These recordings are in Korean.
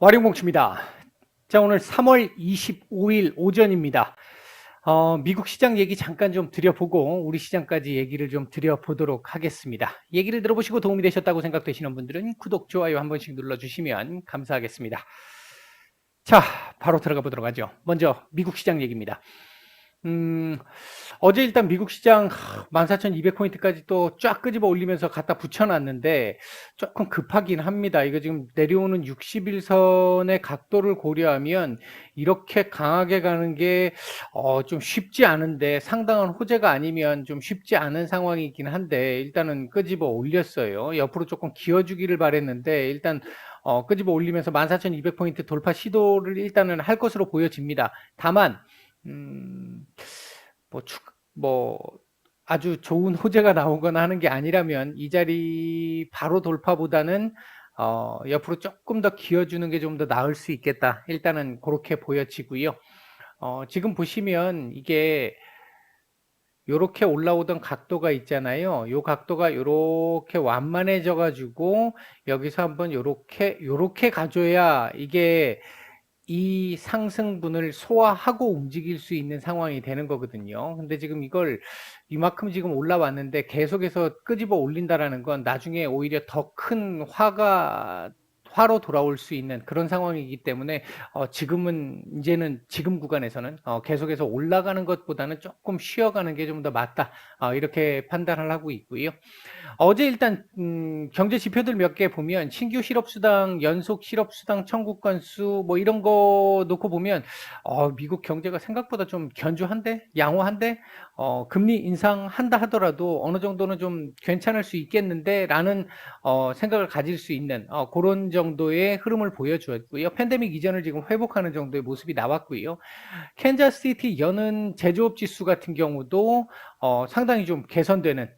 와룡공치입니다. 자, 오늘 3월 25일 오전입니다. 미국 시장 얘기 잠깐 좀 드려보고 우리 시장까지 얘기를 좀 드려보도록 하겠습니다. 얘기를 들어보시고 도움이 되셨다고 생각되시는 분들은 구독, 좋아요 한 번씩 눌러주시면 감사하겠습니다. 자, 바로 들어가 보도록 하죠. 먼저 미국 시장 얘기입니다. 어제 일단 미국 시장 14,200포인트까지 또 쫙 끄집어 올리면서 갖다 붙여놨는데 조금 급하긴 합니다. 이거 지금 내려오는 60일선의 각도를 고려하면 이렇게 강하게 가는 게 좀 쉽지 않은데, 상당한 호재가 아니면 좀 쉽지 않은 상황이긴 한데 일단은 끄집어 올렸어요. 옆으로 조금 기어주기를 바랬는데 일단 끄집어 올리면서 14,200포인트 돌파 시도를 일단은 할 것으로 보여집니다. 다만 음, 뭐, 뭐, 아주 좋은 호재가 나오거나 하는 게 아니라면 이 자리 바로 돌파보다는 옆으로 조금 더 기어주는 게 좀 더 나을 수 있겠다. 일단은 그렇게 보여지고요. 지금 보시면 이게 요렇게 올라오던 각도가 있잖아요. 요 각도가 요렇게 완만해져 가지고 여기서 한번 요렇게 가줘야 이게 이 상승분을 소화하고 움직일 수 있는 상황이 되는 거거든요. 근데 지금 이걸 이만큼 지금 올라왔는데 계속해서 끄집어 올린다라는 건 나중에 오히려 더 큰 화로 돌아올 수 있는 그런 상황이기 때문에 지금은 이제는 지금 구간에서는 계속해서 올라가는 것보다는 조금 쉬어가는 게 좀 더 맞다, 이렇게 판단을 하고 있고요. 어제 일단 경제 지표들 몇 개 보면 신규 실업수당, 연속 실업수당 청구 건수 뭐 이런 거 놓고 보면 미국 경제가 생각보다 좀 견조한데, 양호한데, 금리 인상한다 하더라도 어느 정도는 좀 괜찮을 수 있겠는데 라는 생각을 가질 수 있는 그런 정도의 흐름을 보여주었고요. 팬데믹 이전을 지금 회복하는 정도의 모습이 나왔고요. 캔자스시티 여는 제조업 지수 같은 경우도 상당히 좀 개선되는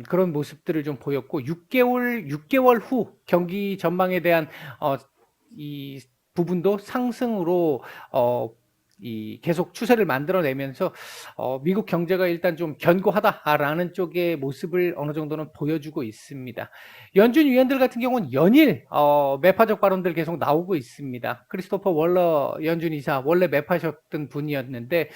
그런 모습들을 좀 보였고, 6개월 후 경기 전망에 대한 이 부분도 상승으로 계속 추세를 만들어내면서 미국 경제가 일단 좀 견고하다라는 쪽의 모습을 어느 정도는 보여주고 있습니다. 연준 위원들 같은 경우는 연일 매파적 발언들 계속 나오고 있습니다. 크리스토퍼 월러 연준 이사, 원래 매파셨던 분이었는데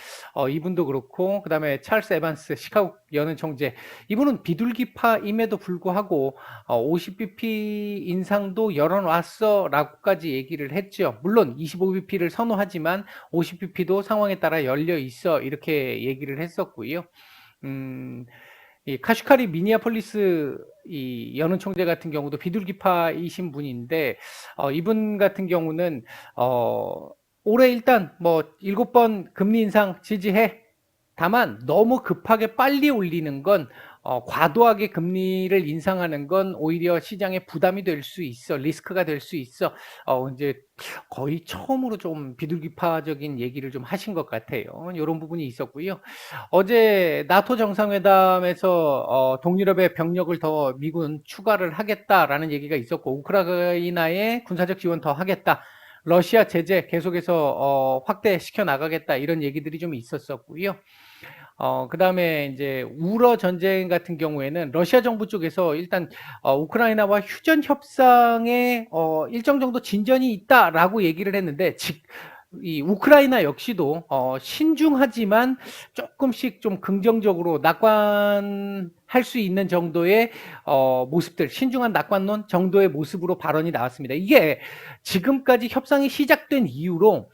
이분도 그렇고, 그 다음에 찰스 에반스 시카고 연은 총재, 이분은 비둘기파임에도 불구하고 50bp 인상도 열어놨어 라고까지 얘기를 했죠. 물론 25bp를 선호하지만 50bp도 상황에 따라 열려 있어 이렇게 얘기를 했었고요. 이 카슈카리 미니아폴리스 이 연은 총재 같은 경우도 비둘기파이신 분인데 이분 같은 경우는 올해 일단 뭐 7번 금리 인상 지지해. 다만 너무 급하게 빨리 올리는 건, 과도하게 금리를 인상하는 건 오히려 시장에 부담이 될 수 있어, 리스크가 될 수 있어. 이제 거의 처음으로 좀 비둘기파적인 얘기를 좀 하신 것 같아요. 이런 부분이 있었고요. 어제 나토 정상회담에서 동유럽의 병력을 더 미군 추가를 하겠다라는 얘기가 있었고, 우크라이나에 군사적 지원 더 하겠다, 러시아 제재 계속해서 확대시켜 나가겠다, 이런 얘기들이 좀 있었었고요. 그 다음에 이제 우러 전쟁 같은 경우에는 러시아 정부 쪽에서 일단 우크라이나와 휴전 협상에 일정 정도 진전이 있다라고 얘기를 했는데, 이 우크라이나 역시도 신중하지만 조금씩 좀 긍정적으로 낙관할 수 있는 정도의 모습들, 신중한 낙관론 정도의 모습으로 발언이 나왔습니다. 이게 지금까지 협상이 시작된 이후로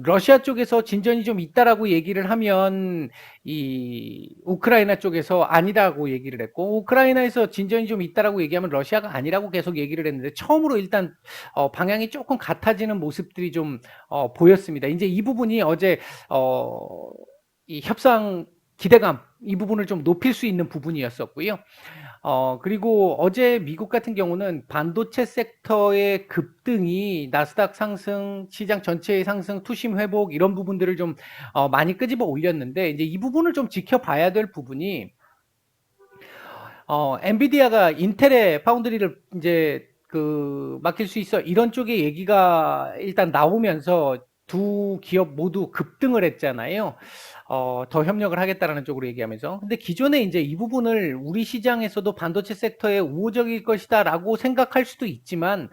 러시아 쪽에서 진전이 좀 있다라고 얘기를 하면 이 우크라이나 쪽에서 아니라고 얘기를 했고, 우크라이나에서 진전이 좀 있다라고 얘기하면 러시아가 아니라고 계속 얘기를 했는데, 처음으로 일단 방향이 조금 같아지는 모습들이 좀 보였습니다. 이제 이 부분이 어제 이 협상 기대감, 이 부분을 좀 높일 수 있는 부분이었었고요. 그리고 어제 미국 같은 경우는 반도체 섹터의 급등이 나스닥 상승, 시장 전체의 상승, 투심 회복, 이런 부분들을 좀 많이 끄집어 올렸는데, 이제 이 부분을 좀 지켜봐야 될 부분이, 엔비디아가 인텔의 파운드리를 이제 맡길 수 있어, 이런 쪽의 얘기가 일단 나오면서 두 기업 모두 급등을 했잖아요. 더 협력을 하겠다라는 쪽으로 얘기하면서. 근데 기존에 이제 이 부분을 우리 시장에서도 반도체 섹터에 우호적일 것이다라고 생각할 수도 있지만,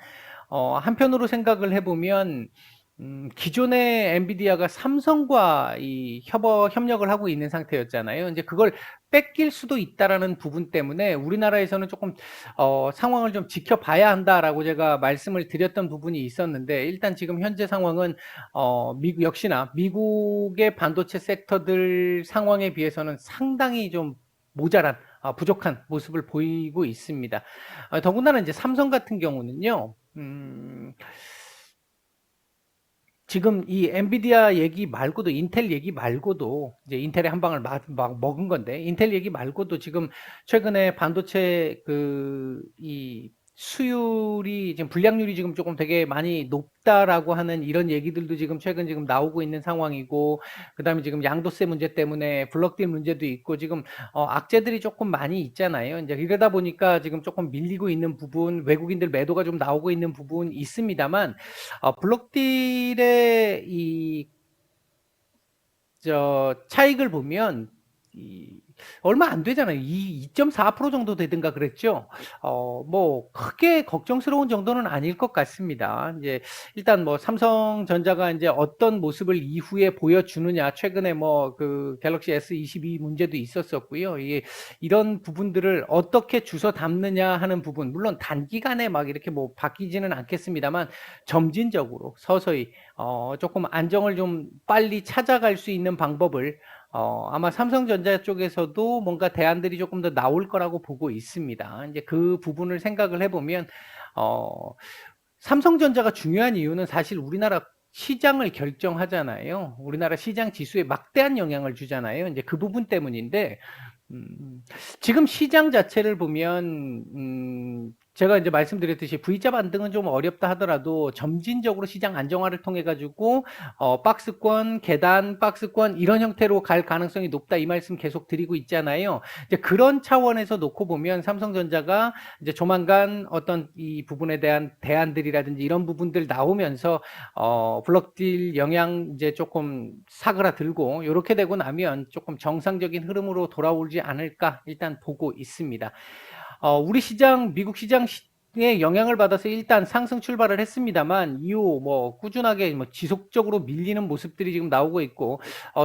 한편으로 생각을 해보면 기존의 엔비디아가 삼성과 이 협력을 하고 있는 상태였잖아요. 이제 그걸 뺏길 수도 있다라는 부분 때문에 우리나라에서는 조금 상황을 좀 지켜봐야 한다라고 제가 말씀을 드렸던 부분이 있었는데, 일단 지금 현재 상황은 미국 역시나 미국의 반도체 섹터들 상황에 비해서는 상당히 좀 모자란 부족한 모습을 보이고 있습니다. 더군다나 이제 삼성 같은 경우는요. 지금 이 엔비디아 얘기 말고도, 인텔 얘기 말고도, 이제 인텔의 한 방을 막 먹은 건데, 인텔 얘기 말고도 지금 최근에 반도체 이 수율이 지금 불량률이 지금 조금 되게 많이 높다라고 하는 이런 얘기들도 지금 지금 나오고 있는 상황이고, 그다음에 지금 양도세 문제 때문에 블럭딜 문제도 있고, 지금 악재들이 조금 많이 있잖아요. 이제 이러다 보니까 지금 조금 밀리고 있는 부분, 외국인들 매도가 좀 나오고 있는 부분 있습니다만, 블록딜의 차익을 보면 얼마 안 되잖아요. 2.4% 정도 되든가 그랬죠. 뭐 크게 걱정스러운 정도는 아닐 것 같습니다. 이제 일단 뭐 삼성전자가 이제 어떤 모습을 이후에 보여주느냐, 최근에 뭐 갤럭시 S22 문제도 있었었고요. 이런 부분들을 어떻게 주워 담느냐 하는 부분, 물론 단기간에 막 이렇게 뭐 바뀌지는 않겠습니다만 점진적으로 서서히 조금 안정을 좀 빨리 찾아갈 수 있는 방법을 아마 삼성전자 쪽에서도 뭔가 대안들이 조금 더 나올 거라고 보고 있습니다. 이제 그 부분을 생각을 해보면, 삼성전자가 중요한 이유는 사실 우리나라 시장을 결정하잖아요. 우리나라 시장 지수에 막대한 영향을 주잖아요. 이제 그 부분 때문인데, 지금 시장 자체를 보면 제가 이제 말씀드렸듯이 V자 반등은 좀 어렵다 하더라도 점진적으로 시장 안정화를 통해 가지고 박스권, 계단, 박스권 이런 형태로 갈 가능성이 높다, 이 말씀 계속 드리고 있잖아요. 이제 그런 차원에서 놓고 보면 삼성전자가 이제 조만간 어떤 이 부분에 대한 대안들이라든지 이런 부분들 나오면서 블록딜 영향 이제 조금 사그라들고 이렇게 되고 나면 조금 정상적인 흐름으로 돌아오지 않을까 일단 보고 있습니다. 우리 시장, 미국 시장의 영향을 받아서 일단 상승 출발을 했습니다만 이후 뭐 꾸준하게 뭐 지속적으로 밀리는 모습들이 지금 나오고 있고,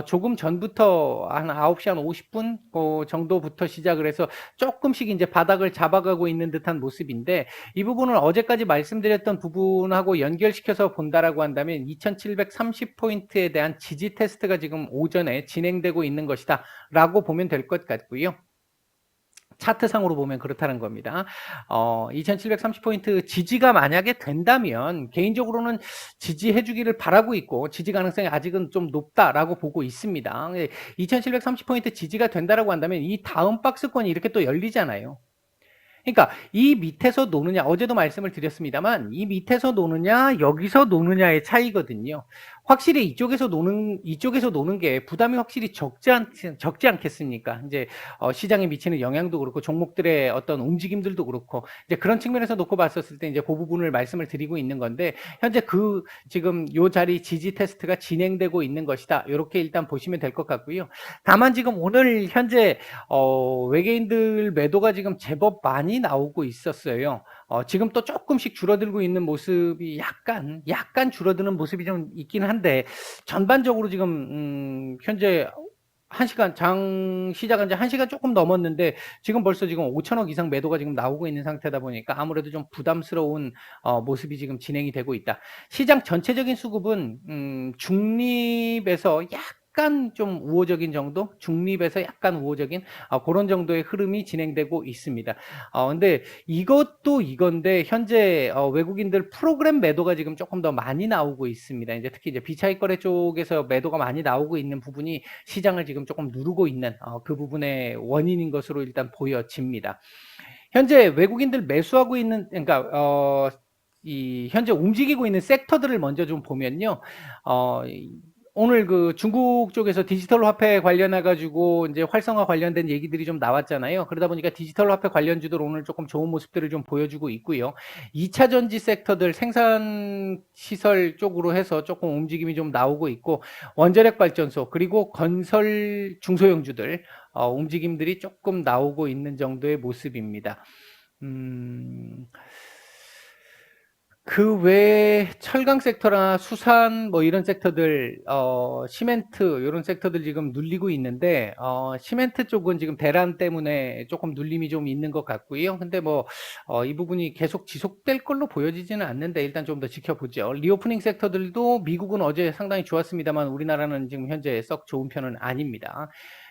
조금 전부터 한 9시 한 50분 정도부터 시작을 해서 조금씩 이제 바닥을 잡아가고 있는 듯한 모습인데, 이 부분은 어제까지 말씀드렸던 부분하고 연결시켜서 본다라고 한다면 2730포인트에 대한 지지 테스트가 지금 오전에 진행되고 있는 것이다 라고 보면 될 것 같고요. 차트상으로 보면 그렇다는 겁니다. 2730포인트 지지가 만약에 된다면 개인적으로는 지지해 주기를 바라고 있고, 지지 가능성이 아직은 좀 높다라고 보고 있습니다. 2730포인트 지지가 된다라고 한다면 이 다음 박스권이 이렇게 또 열리잖아요. 그러니까 이 밑에서 노느냐, 어제도 말씀을 드렸습니다만 이 밑에서 노느냐 여기서 노느냐의 차이거든요. 확실히 이쪽에서 노는 게 부담이 확실히 적지 않겠습니까? 이제 시장에 미치는 영향도 그렇고 종목들의 어떤 움직임들도 그렇고, 이제 그런 측면에서 놓고 봤었을 때 이제 그 부분을 말씀을 드리고 있는 건데, 현재 지금 요 자리 지지 테스트가 진행되고 있는 것이다, 이렇게 일단 보시면 될 것 같고요. 다만 지금 오늘 현재 외계인들 매도가 지금 제법 많이 나오고 있었어요. 지금 또 조금씩 줄어들고 있는 모습이 약간 줄어드는 모습이 좀 있긴 한데, 전반적으로 지금 현재 장 시작한 지 1시간 조금 넘었는데 지금 벌써 지금 5천억 이상 매도가 지금 나오고 있는 상태다 보니까 아무래도 좀 부담스러운 모습이 지금 진행이 되고 있다. 시장 전체적인 수급은 중립에서 약간 좀 우호적인 정도, 중립에서 약간 우호적인 그런 정도의 흐름이 진행되고 있습니다. 근데 이것도 이건데 현재 외국인들 프로그램 매도가 지금 조금 더 많이 나오고 있습니다. 이제 특히 이제 비차익 거래 쪽에서 매도가 많이 나오고 있는 부분이 시장을 지금 조금 누르고 있는 그 부분의 원인인 것으로 일단 보여집니다. 현재 외국인들 매수하고 있는, 그러니까 현재 움직이고 있는 섹터들을 먼저 좀 보면요. 오늘 중국 쪽에서 디지털 화폐 관련해 가지고 이제 활성화 관련된 얘기들이 좀 나왔잖아요. 그러다 보니까 디지털 화폐 관련주들 오늘 조금 좋은 모습들을 좀 보여주고 있고요. 2차 전지 섹터들 생산 시설 쪽으로 해서 조금 움직임이 좀 나오고 있고, 원자력 발전소 그리고 건설 중소형주들 움직임들이 조금 나오고 있는 정도의 모습입니다. 음, 그 외에 철강 섹터나 수산 뭐 이런 섹터들, 시멘트 요런 섹터들 지금 눌리고 있는데, 시멘트 쪽은 지금 대란 때문에 조금 눌림이 좀 있는 것 같고요. 근데 뭐, 이 부분이 계속 지속될 걸로 보여지지는 않는데 일단 좀 더 지켜보죠. 리오프닝 섹터들도 미국은 어제 상당히 좋았습니다만 우리나라는 지금 현재 썩 좋은 편은 아닙니다.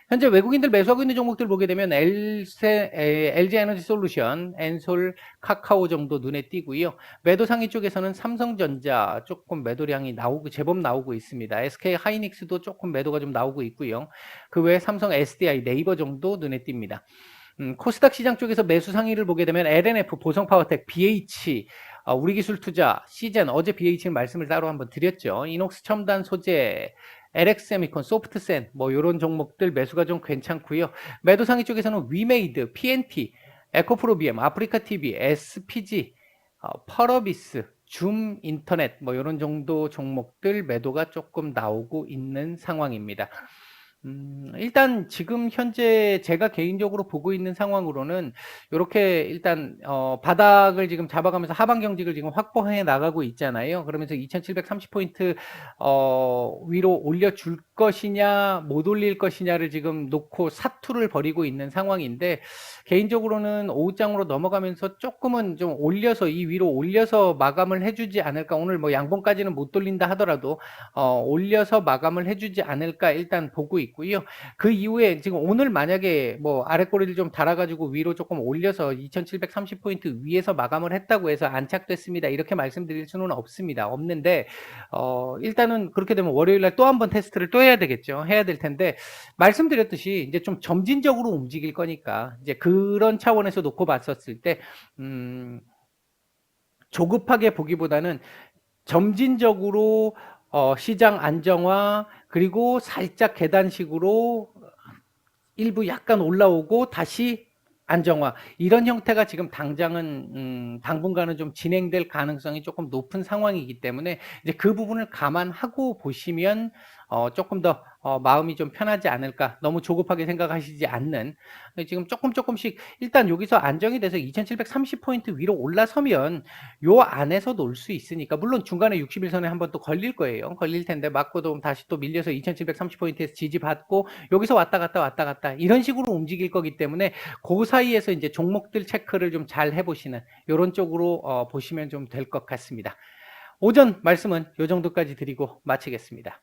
현재 외국인들 매수하고 있는 종목들 보게 되면 LG 에너지 솔루션, 엔솔, 카카오 정도 눈에 띄고요. 매도 상위 쪽에서는 삼성전자 조금 매도량이 나오고 제법 나오고 있습니다. SK 하이닉스도 조금 매도가 좀 나오고 있고요. 그 외에 삼성 SDI, 네이버 정도 눈에 띕니다. 코스닥 시장 쪽에서 매수 상위를 보게 되면 LNF, 보성파워텍, BH, 우리기술투자, 시젠, 어제 BH는 말씀을 따로 한번 드렸죠. 이녹스 첨단 소재, LX세미콘, 소프트센, 뭐 이런 종목들 매수가 좀 괜찮고요. 매도 상위 쪽에서는 위메이드, PNP, 에코프로비엠, 아프리카TV, SPG, 펄어비스, 줌 인터넷 뭐 이런 정도 종목들 매도가 조금 나오고 있는 상황입니다. 일단 지금 현재 제가 개인적으로 보고 있는 상황으로는 이렇게 일단 바닥을 지금 잡아가면서 하방 경직을 지금 확보해 나가고 있잖아요. 그러면서 2730포인트 위로 올려줄 것이냐 못 올릴 것이냐를 지금 놓고 사투를 벌이고 있는 상황인데, 개인적으로는 오후장으로 넘어가면서 조금은 좀 올려서 이 위로 올려서 마감을 해주지 않을까. 오늘 뭐 양봉까지는 못 돌린다 하더라도 올려서 마감을 해주지 않을까 일단 보고 있고요. 그 이후에 지금 오늘 만약에 뭐 아랫꼬리를 좀 달아가지고 위로 조금 올려서 2730포인트 위에서 마감을 했다고 해서 안착됐습니다 이렇게 말씀드릴 수는 없는데, 일단은 그렇게 되면 월요일날 또 한 번 테스트를 또 해야 되겠죠. 해야 될 텐데, 말씀드렸듯이 이제 좀 점진적으로 움직일 거니까 이제 그런 차원에서 놓고 봤었을 때 조급하게 보기보다는 점진적으로 시장 안정화, 그리고 살짝 계단식으로 일부 약간 올라오고 다시 안정화, 이런 형태가 지금 당장은 당분간은 좀 진행될 가능성이 조금 높은 상황이기 때문에 이제 그 부분을 감안하고 보시면 조금 더 마음이 좀 편하지 않을까. 너무 조급하게 생각하시지 않는, 지금 조금씩 일단 여기서 안정이 돼서 2730포인트 위로 올라서면 요 안에서 놀 수 있으니까, 물론 중간에 60일선에 한번 또 걸릴 거예요. 걸릴 텐데 맞고도 다시 또 밀려서 2730포인트에서 지지받고 여기서 왔다 갔다 이런 식으로 움직일 거기 때문에 그 사이에서 이제 종목들 체크를 좀 잘 해보시는 이런 쪽으로 보시면 좀 될 것 같습니다. 오전 말씀은 이 정도까지 드리고 마치겠습니다.